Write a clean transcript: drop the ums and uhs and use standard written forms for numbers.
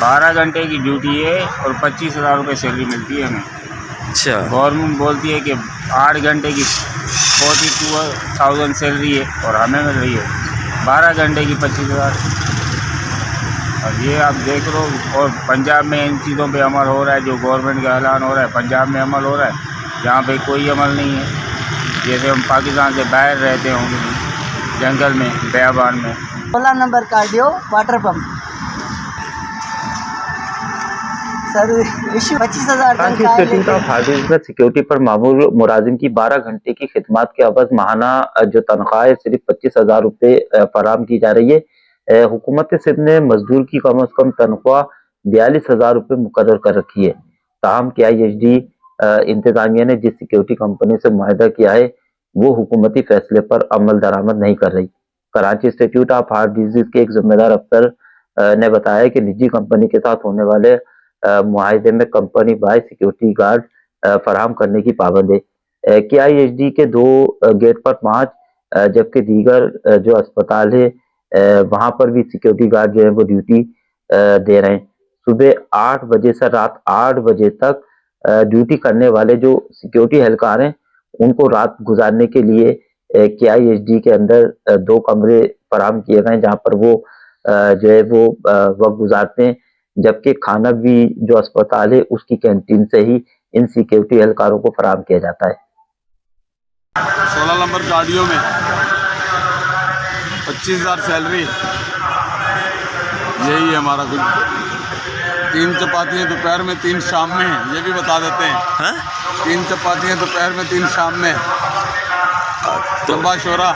12 घंटे की ड्यूटी है और 25,000 रुपये सैलरी मिलती है हमें। अच्छा। गवर्नमेंट बोलती है कि 8 घंटे की 42,000 सैलरी है और हमें मिल रही है 12 घंटे की 25,000। और ये आप देख लो, और पंजाब में इन चीज़ों पे अमल हो रहा है, जो गवर्नमेंट का ऐलान हो रहा है पंजाब में अमल हो रहा है, यहाँ पे कोई अमल नहीं है। जैसे हम पाकिस्तान से बाहर रहते होंगे जंगल में, बेयाबान में। 16 number cardio water pump sir, issue 25,000 स्टेटिंग of hardware में सिक्योरिटी पर मामूल मुलाजिम की 12 घंटे की खिदमत के अवज़ माहाना जो तनख्वाह है सिर्फ 25,000 रुपये फराम की जा रही है। हुकूमत सिंध ने मजदूर की कम अज कम तनख्वाह 42,000 रुपये मुकर्रर कर रखी है। ताहम KIHD इंतजामिया ने जिस सिक्योरिटी कंपनी से मुआहदा किया है वो हुकूमती फैसले पर अमल दरामद नहीं कर रही। Karachi institute of heart disease के एक जिम्मेदार अफसर ने बताया कि निजी कंपनी के साथ होने वाले मुआहदे में कंपनी बाय सिक्योरिटी गार्ड फराहम करने की पाबंद है। KIHD के 2 गेट पर 5 जबकि दीगर जो अस्पताल है वहां पर भी सिक्योरिटी गार्ड जो है वो ड्यूटी दे रहे हैं। सुबह 8 बजे से रात 8 बजे तक ड्यूटी करने वाले जो सिक्योरिटी एहलकार हैं उनको रात गुजारने के लिए KIHD के अंदर 2 कमरे फराहम किए गए जहां पर वो जो है वो वक्त गुजारते हैं, जबकि खाना भी जो अस्पताल है उसकी कैंटीन से ही इन सिक्योरिटी एहलकारों को फराहम किया जाता है। 16 नंबर कार्डियो में 25,000 सैलरी, यही है हमारा। कुछ 3 चपातियाँ दोपहर में 3 शाम में है, ये भी बता देते हैं। 3 चपातियाँ दोपहर में 3 शाम में, लंबा शोरा।